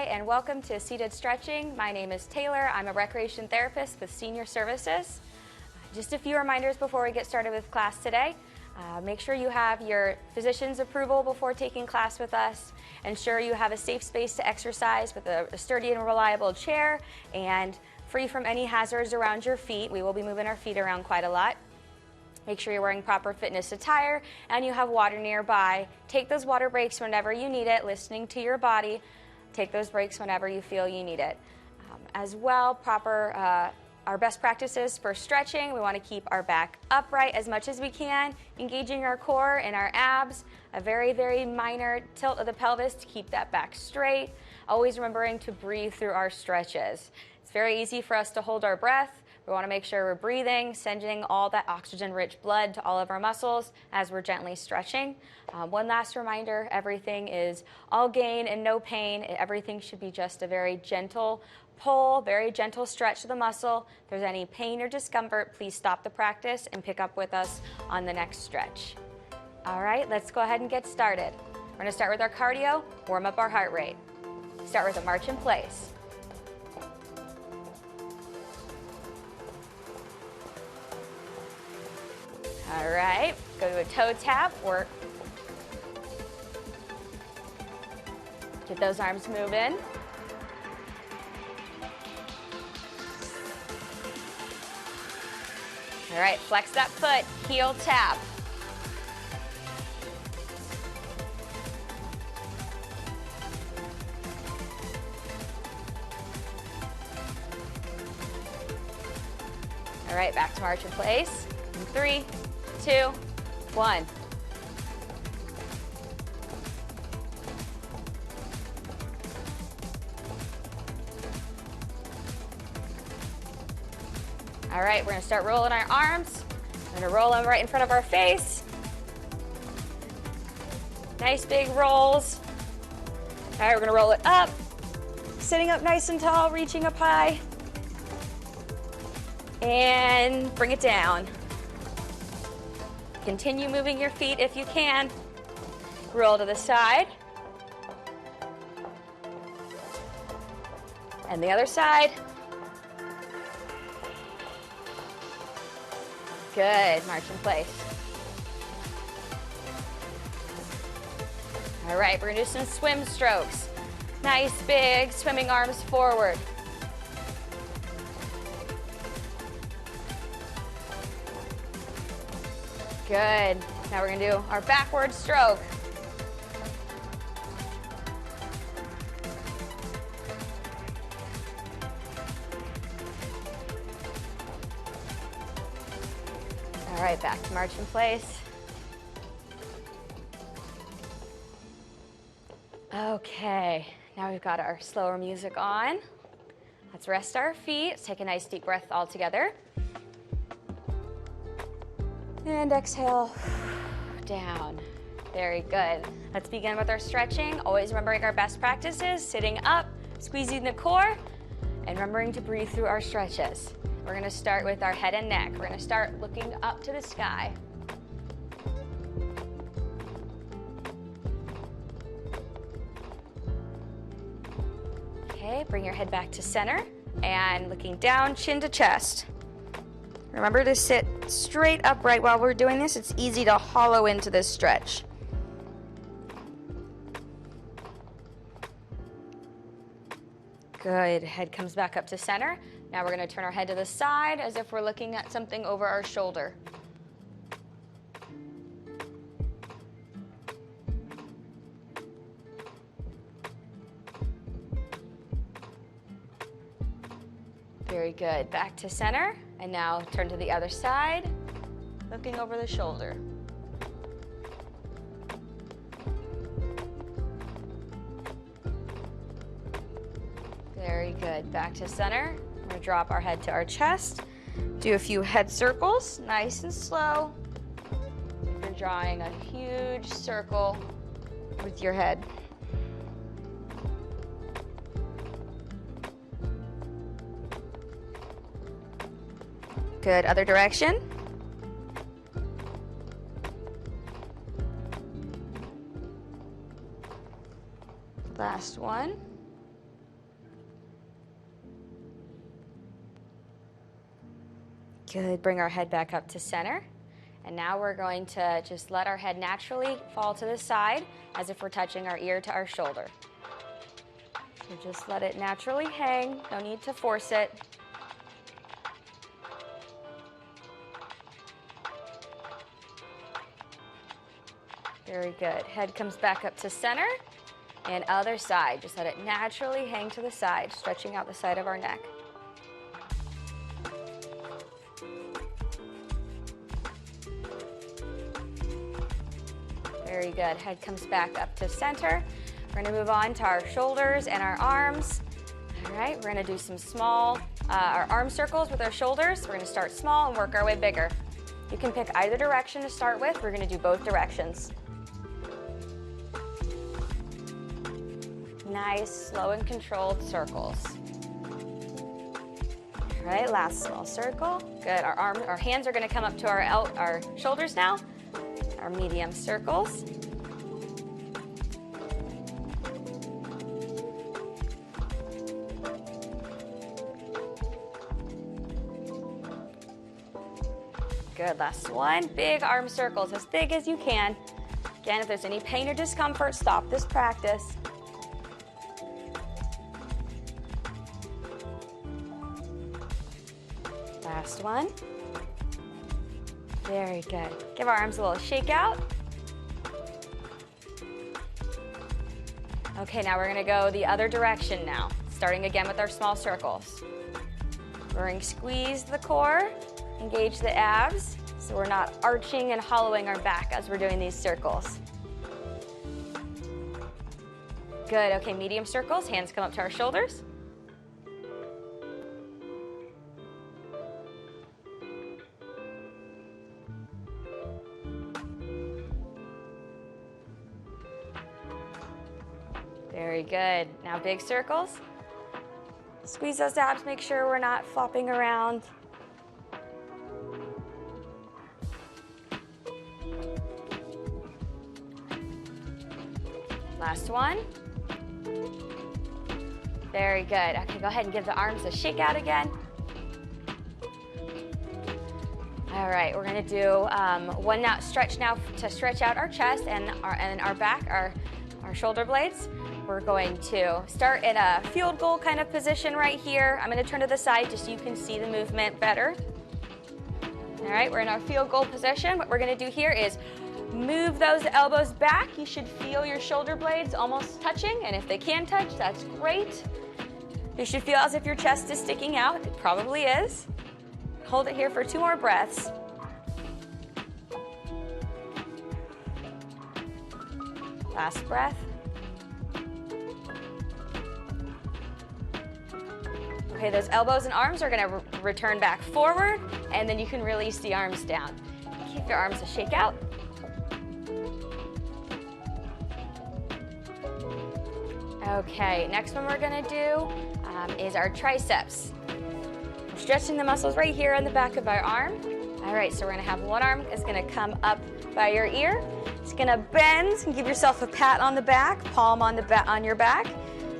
Hi, and welcome to Seated Stretching. My name is Taylor. I'm a recreation therapist with Senior Services. Just a few reminders before we get started with class today. Make sure you have your physician's approval before taking class with us. Ensure you have a safe space to exercise with a sturdy and reliable chair and free from any hazards around your feet. We will be moving our feet around quite a lot. Make sure you're wearing proper fitness attire and you have water nearby. Take those water breaks whenever you need it, listening to your body. Take those breaks whenever you feel you need it. As well, our best practices for stretching, we want to keep our back upright as much as we can, engaging our core and our abs, a very, very minor tilt of the pelvis to keep that back straight, always remembering to breathe through our stretches. It's very easy for us to hold our breath. We want to make sure we're breathing, sending all that oxygen-rich blood to all of our muscles as we're gently stretching. One last reminder, everything is all gain and no pain. Everything should be just a very gentle pull, very gentle stretch to the muscle. If there's any pain or discomfort, please stop the practice and pick up with us on the next stretch. All right, let's go ahead and get started. We're going to start with our cardio, warm up our heart rate. Start with a march in place. All right, go to a toe tap, work. Get those arms moving. All right, flex that foot, heel tap. All right, back to march in place. In 3, 2, 1. All right, we're going to start rolling our arms. We're going to roll them right in front of our face. Nice big rolls. All right, we're going to roll it up. Sitting up nice and tall, reaching up high. And bring it down. Continue moving your feet if you can. Roll to the side. And the other side. Good, march in place. All right, we're gonna do some swim strokes. Nice big swimming arms forward. Good. Now we're going to do our backward stroke. All right, back to march in place. Okay, now we've got our slower music on. Let's rest our feet. Let's take a nice deep breath all together. And exhale, down. Very good. Let's begin with our stretching. Always remembering our best practices, sitting up, squeezing the core, and remembering to breathe through our stretches. We're going to start with our head and neck. We're going to start looking up to the sky. Okay, bring your head back to center and looking down, chin to chest. Remember to sit straight upright while we're doing this. It's easy to hollow into this stretch. Good. Head comes back up to center. Now we're going to turn our head to the side as if we're looking at something over our shoulder. Very good. Back to center. And now turn to the other side, looking over the shoulder. Very good. Back to center. We're going to drop our head to our chest. Do a few head circles, nice and slow. You're drawing a huge circle with your head. Good, other direction. Last one. Good, bring our head back up to center. And now we're going to just let our head naturally fall to the side as if we're touching our ear to our shoulder. So just let it naturally hang, no need to force it. Very good. Head comes back up to center and other side. Just let it naturally hang to the side, stretching out the side of our neck. Very good. Head comes back up to center. We're going to move on to our shoulders and our arms. All right, we're going to do some small, our arm circles with our shoulders. We're going to start small and work our way bigger. You can pick either direction to start with. We're going to do both directions. Nice, slow and controlled circles. All right, last small circle. Good. Our hands are going to come up to our shoulders now. Our medium circles. Good, last one. Big arm circles, as big as you can. Again, if there's any pain or discomfort, stop this practice. Last one. Very good. Give our arms a little shake out. Okay, now we're going to go the other direction now, starting again with our small circles. We're going to squeeze the core, engage the abs, so we're not arching and hollowing our back as we're doing these circles. Good, okay, medium circles, hands come up to our shoulders. Very good. Now big circles. Squeeze those abs, make sure we're not flopping around. Last one. Very good. Okay, go ahead and give the arms a shake out again. All right, we're going to do one now stretch now to stretch out our chest and our back, our shoulder blades. We're going to start in a field goal kind of position right here. I'm going to turn to the side just so you can see the movement better. All right, we're in our field goal position. What we're going to do here is move those elbows back. You should feel your shoulder blades almost touching, and if they can touch, that's great. You should feel as if your chest is sticking out. It probably is. Hold it here for 2 more breaths. Last breath. Okay, those elbows and arms are going to return back forward, and then you can release the arms down. Keep your arms a shake out. Okay, next one we're going to do is our triceps. We're stretching the muscles right here on the back of our arm. All right, so we're going to have one arm is going to come up by your ear. It's going to bend and give yourself a pat on the back, palm on your back.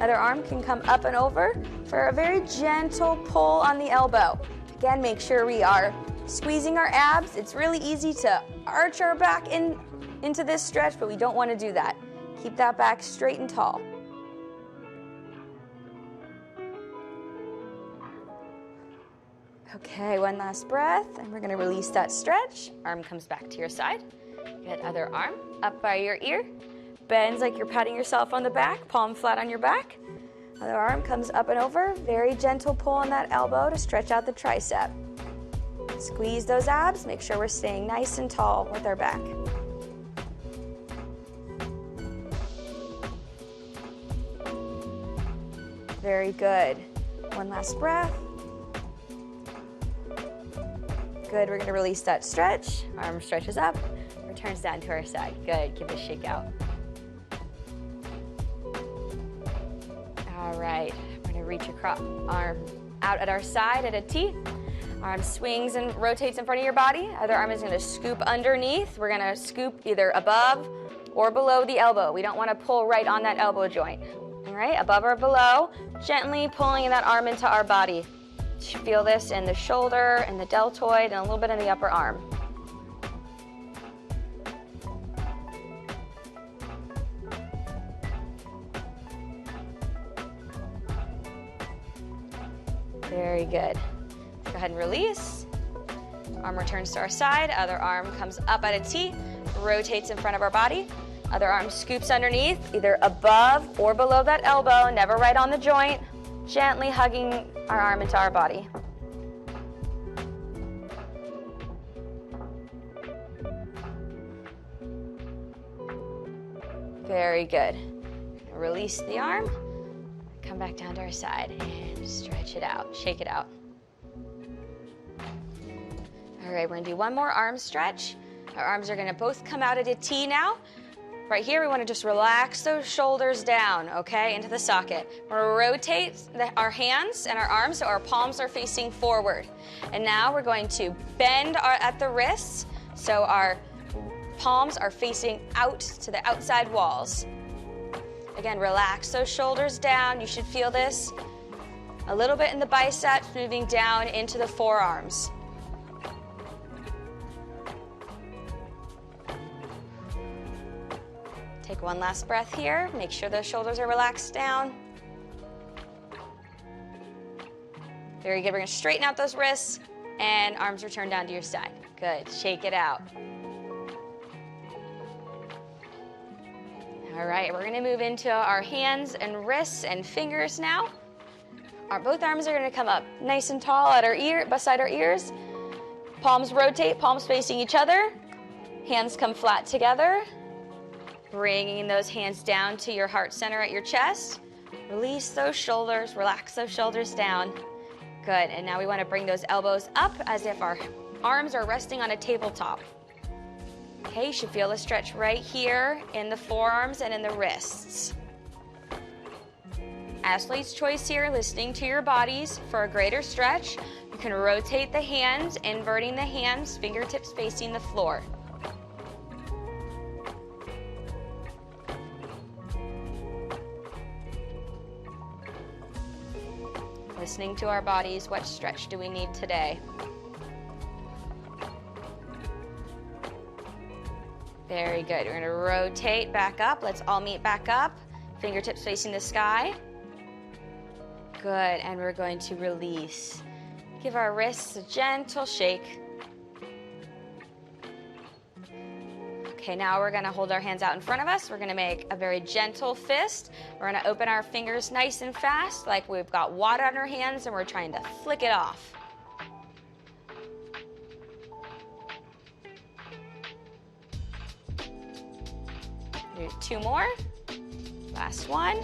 Other arm can come up and over for a very gentle pull on the elbow. Again, make sure we are squeezing our abs. It's really easy to arch our back into this stretch, but we don't want to do that. Keep that back straight and tall. Okay, one last breath, and we're going to release that stretch. Arm comes back to your side. Good, other arm up by your ear. Bends like you're patting yourself on the back, palm flat on your back. Other arm comes up and over. Very gentle pull on that elbow to stretch out the tricep. Squeeze those abs. Make sure we're staying nice and tall with our back. Very good. One last breath. Good, we're going to release that stretch. Arm stretches up, returns down to our side. Good, give it a shake out. All right, we're going to reach across, arm out at our side at a T. Arm swings and rotates in front of your body. Other arm is going to scoop underneath. We're going to scoop either above or below the elbow. We don't want to pull right on that elbow joint. All right, above or below, gently pulling that arm into our body. Feel this in the shoulder and the deltoid and a little bit in the upper arm. Very good. Go ahead and release. Arm returns to our side. Other arm comes up at a T, rotates in front of our body. Other arm scoops underneath, either above or below that elbow, never right on the joint. Gently hugging our arm into our body. Very good. Release the arm. Come back down to our side and stretch it out, shake it out. All right, we're gonna do one more arm stretch. Our arms are gonna both come out at a T now. Right here, we wanna just relax those shoulders down, okay, into the socket. We're gonna rotate our hands and our arms so our palms are facing forward. And now we're going to bend at the wrists so our palms are facing out to the outside walls. Again, relax those shoulders down. You should feel this a little bit in the biceps, moving down into the forearms. Take one last breath here. Make sure those shoulders are relaxed down. Very good. We're going to straighten out those wrists and arms return down to your side. Good. Shake it out. All right, we're gonna move into our hands and wrists and fingers now. Both arms are gonna come up nice and tall at our beside our ears. Palms rotate, palms facing each other. Hands come flat together. Bringing those hands down to your heart center at your chest. Release those shoulders, relax those shoulders down. Good, and now we wanna bring those elbows up as if our arms are resting on a tabletop. Okay, you should feel a stretch right here in the forearms and in the wrists. Athlete's choice here, listening to your bodies for a greater stretch. You can rotate the hands, inverting the hands, fingertips facing the floor. Listening to our bodies, what stretch do we need today? Very good. We're going to rotate back up. Let's all meet back up. Fingertips facing the sky. Good. And we're going to release. Give our wrists a gentle shake. Okay, now we're going to hold our hands out in front of us. We're going to make a very gentle fist. We're going to open our fingers nice and fast, like we've got water on our hands and we're trying to flick it off. Do two more. Last one.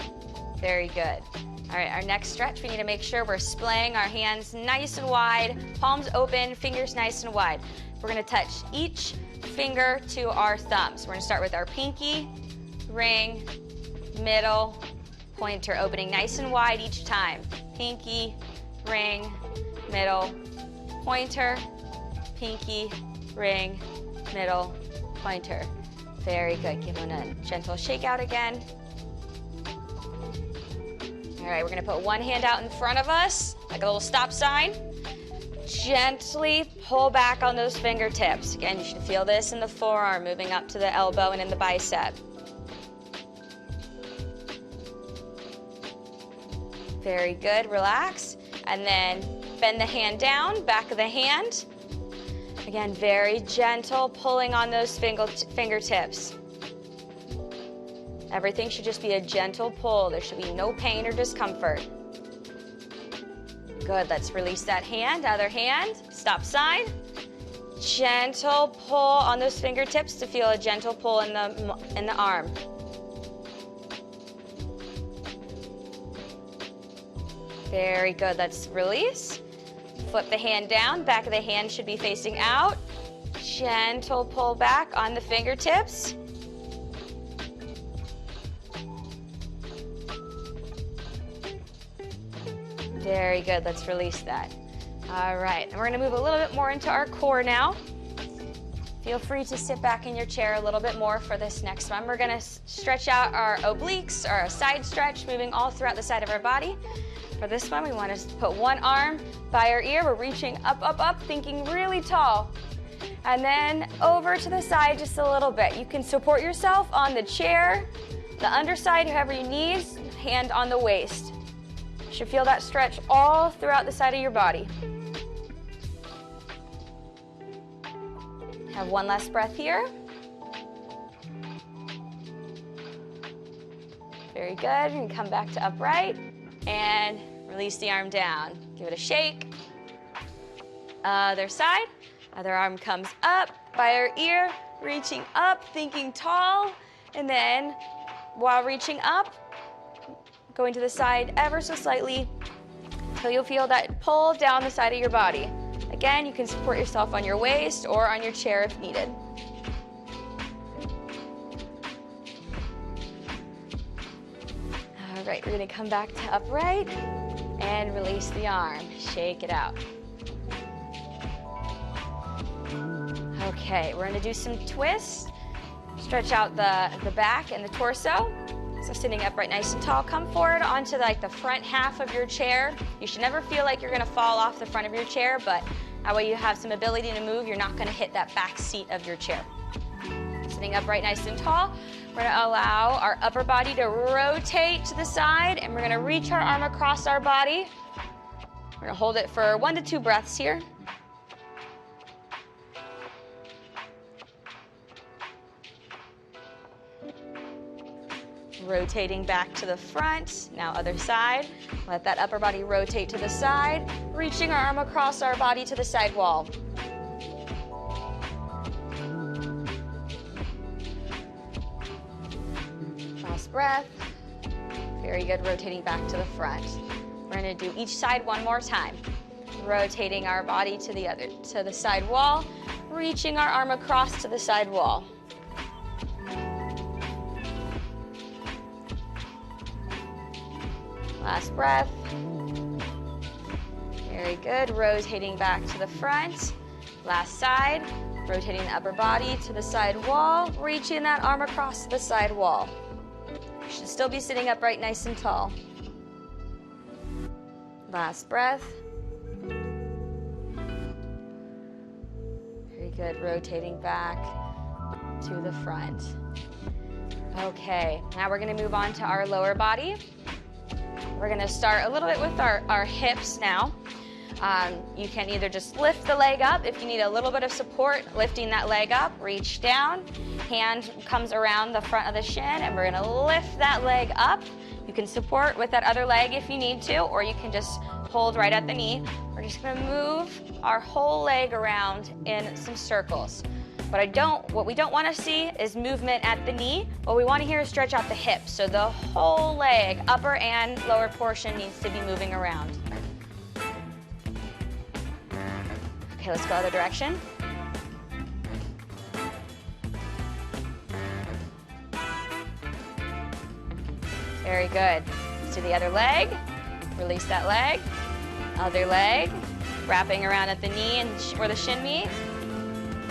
Very good. All right, our next stretch, we need to make sure we're splaying our hands nice and wide, palms open, fingers nice and wide. We're gonna touch each finger to our thumbs. We're gonna start with our pinky, ring, middle, pointer, opening nice and wide each time. Pinky, ring, middle, pointer, pinky, ring, middle, pointer. Very good. Give them a gentle shake out again. All right, we're gonna put one hand out in front of us, like a little stop sign. Gently pull back on those fingertips. Again, you should feel this in the forearm, moving up to the elbow and in the bicep. Very good, relax. And then bend the hand down, back of the hand. Again, very gentle, pulling on those fingertips. Everything should just be a gentle pull. There should be no pain or discomfort. Good, let's release that hand. Other hand, stop sign. Gentle pull on those fingertips to feel a gentle pull in the arm. Very good, let's release. Flip the hand down, back of the hand should be facing out. Gentle pull back on the fingertips. Very good, let's release that. All right, and we're gonna move a little bit more into our core now. Feel free to sit back in your chair a little bit more for this next one. We're gonna stretch out our obliques, or a side stretch, moving all throughout the side of our body. For this one, we want to put one arm by our ear. We're reaching up, up, up, thinking really tall. And then over to the side just a little bit. You can support yourself on the chair, the underside, however you need, hand on the waist. You should feel that stretch all throughout the side of your body. Have one last breath here. Very good. And come back to upright and release the arm down. Give it a shake. Other side. Other arm comes up by our ear, reaching up, thinking tall. And then while reaching up, going to the side ever so slightly until you'll feel that pull down the side of your body. Again, you can support yourself on your waist or on your chair if needed. All right, we're going to come back to upright and release the arm. Shake it out. Okay, we're going to do some twists. Stretch out the back and the torso. So sitting upright nice and tall, come forward onto like the front half of your chair. You should never feel like you're going to fall off the front of your chair, but that way you have some ability to move. You're not going to hit that back seat of your chair. Sitting upright nice and tall, we're going to allow our upper body to rotate to the side, and we're going to reach our arm across our body. We're going to hold it for 1 to 2 breaths here. Rotating back to the front. Now other side. Let that upper body rotate to the side, reaching our arm across our body to the side wall. Last breath. Very good, rotating back to the front. We're going to do each side one more time. Rotating our body to the side wall, reaching our arm across to the side wall. Last breath. Very good. Rotating back to the front. Last side. Rotating the upper body to the side wall. Reaching that arm across the side wall. You should still be sitting upright nice and tall. Last breath. Very good. Rotating back to the front. Okay, now we're going to move on to our lower body. We're going to start a little bit with our hips now. You can either just lift the leg up if you need a little bit of support, lifting that leg up, reach down, hand comes around the front of the shin, and we're going to lift that leg up. You can support with that other leg if you need to, or you can just hold right at the knee. We're just going to move our whole leg around in some circles. What we don't want to see is movement at the knee. What we want to hear is stretch out the hips. So the whole leg, upper and lower portion, needs to be moving around. Okay, let's go other direction. Very good. Let's do the other leg. Release that leg. Other leg. Wrapping around at the knee and where the shin meets.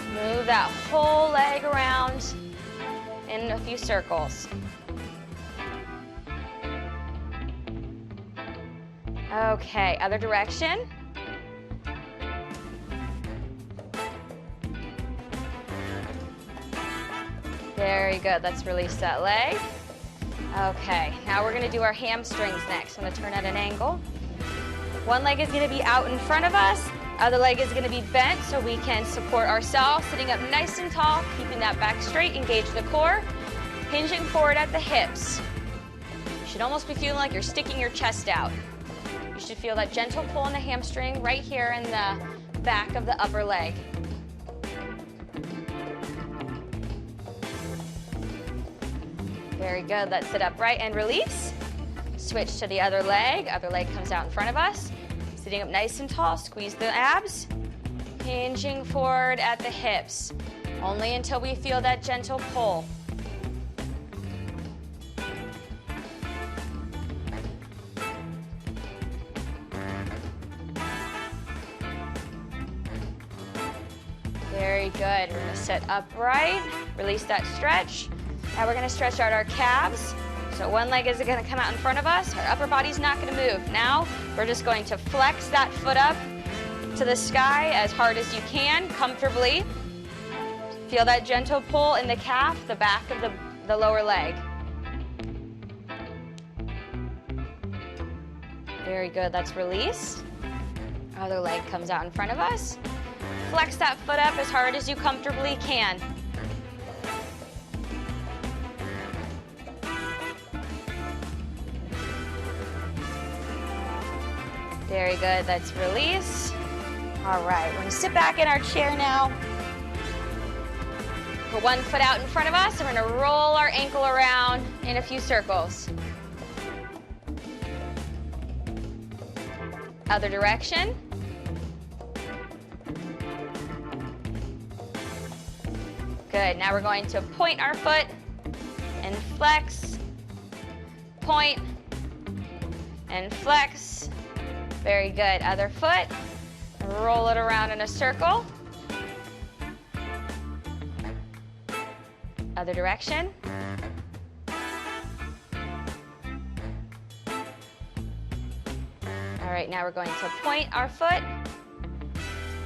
Move that whole leg around in a few circles. Okay, other direction. Very good. Let's release that leg. Okay, now we're going to do our hamstrings next. I'm going to turn at an angle. One leg is going to be out in front of us. Other leg is going to be bent so we can support ourselves, sitting up nice and tall, keeping that back straight, engage the core, hinging forward at the hips. You should almost be feeling like you're sticking your chest out. You should feel that gentle pull in the hamstring right here in the back of the upper leg. Very good. Let's sit upright and release. Switch to the other leg. Other leg comes out in front of us. Sitting up nice and tall, squeeze the abs, hinging forward at the hips, only until we feel that gentle pull. Very good. We're going to sit upright, release that stretch. Now we're going to stretch out our calves. So one leg is going to come out in front of us. Our upper body's not going to move. Now we're just going to flex that foot up to the sky as hard as you can, comfortably. Feel that gentle pull in the calf, the back of the lower leg. Very good, that's released. Other leg comes out in front of us. Flex that foot up as hard as you comfortably can. Very good, that's release. All right, we're gonna sit back in our chair now. Put one foot out in front of us, and we're gonna roll our ankle around in a few circles. Other direction. Good, now we're going to point our foot and flex, point and flex. Very good, other foot, roll it around in a circle. Other direction. All right, now we're going to point our foot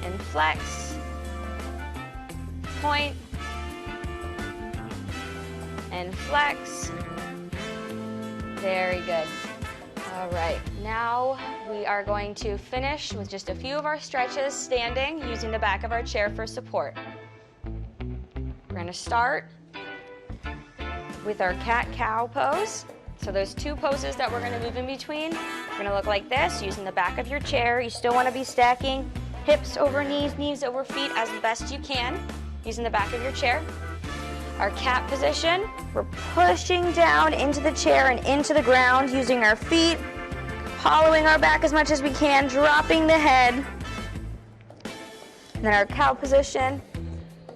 and flex, point and flex. Very good. All right, now we are going to finish with just a few of our stretches standing using the back of our chair for support. We're going to start with our cat-cow pose. So those two poses that we're going to move in between are going to look like this, using the back of your chair. You still want to be stacking hips over knees, knees over feet as best you can, using the back of your chair. Our cat position, we're pushing down into the chair and into the ground using our feet, hollowing our back as much as we can, dropping the head. And then our cow position,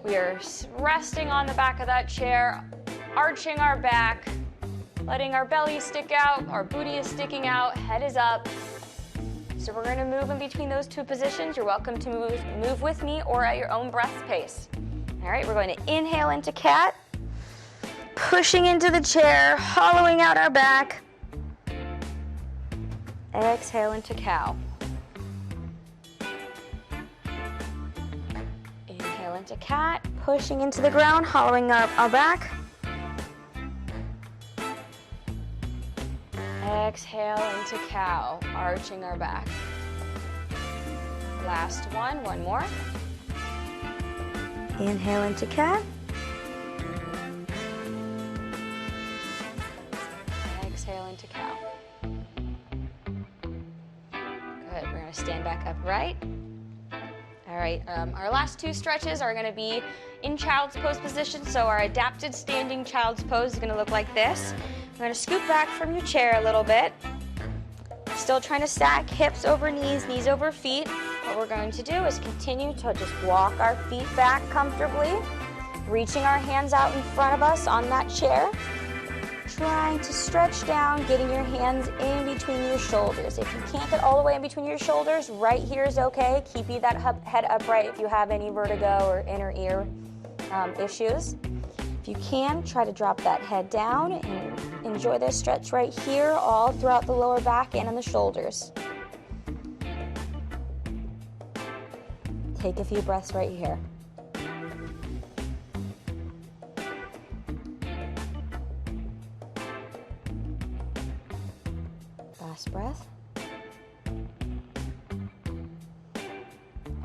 we are resting on the back of that chair, arching our back, letting our belly stick out, our booty is sticking out, head is up. So we're going to move in between those two positions. You're welcome to move with me or at your own breath pace. All right, we're going to inhale into cat, pushing into the chair, hollowing out our back. Exhale into cow. Inhale into cat, pushing into the ground, hollowing our back. Exhale into cow, arching our back. Last one more. Inhale into cat. Exhale into cow. Good, we're gonna stand back upright. All right, our last two stretches are gonna be in child's pose position. So our adapted standing child's pose is gonna look like this. We're gonna scoot back from your chair a little bit. Still trying to stack hips over knees, knees over feet. What we're going to do is continue to just walk our feet back comfortably, reaching our hands out in front of us on that chair, trying to stretch down, getting your hands in between your shoulders. If you can't get all the way in between your shoulders, right here is okay. Keeping that head upright if you have any vertigo or inner ear issues. If you can, try to drop that head down and enjoy this stretch right here, all throughout the lower back and on the shoulders. Take a few breaths right here. Last breath.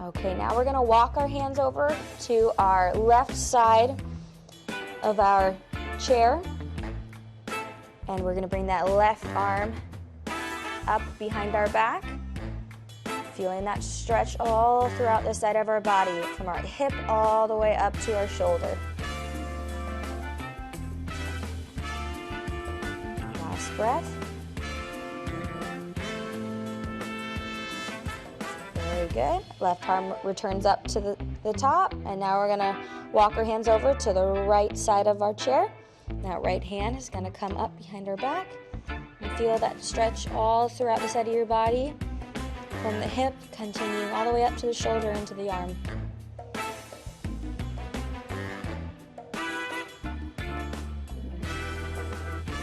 Okay, now we're going to walk our hands over to our left side of our chair, and we're going to bring that left arm up behind our back, feeling that stretch all throughout the side of our body, from our hip all the way up to our shoulder. Last breath. Very good. Left arm returns up to the top, and now we're gonna walk our hands over to the right side of our chair. That right hand is gonna come up behind our back, and feel that stretch all throughout the side of your body, from the hip, continuing all the way up to the shoulder into the arm.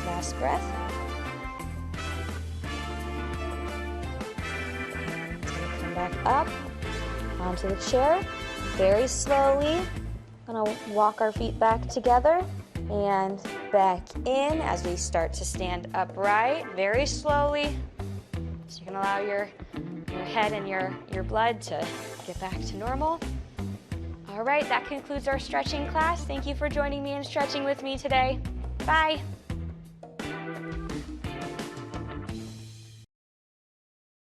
Last Nice breath. Come back up onto the chair. Very slowly, gonna walk our feet back together and back in as we start to stand upright, very slowly. So you can allow your head and your blood to get back to normal. All right, that concludes our stretching class. Thank you for joining me and stretching with me today. Bye.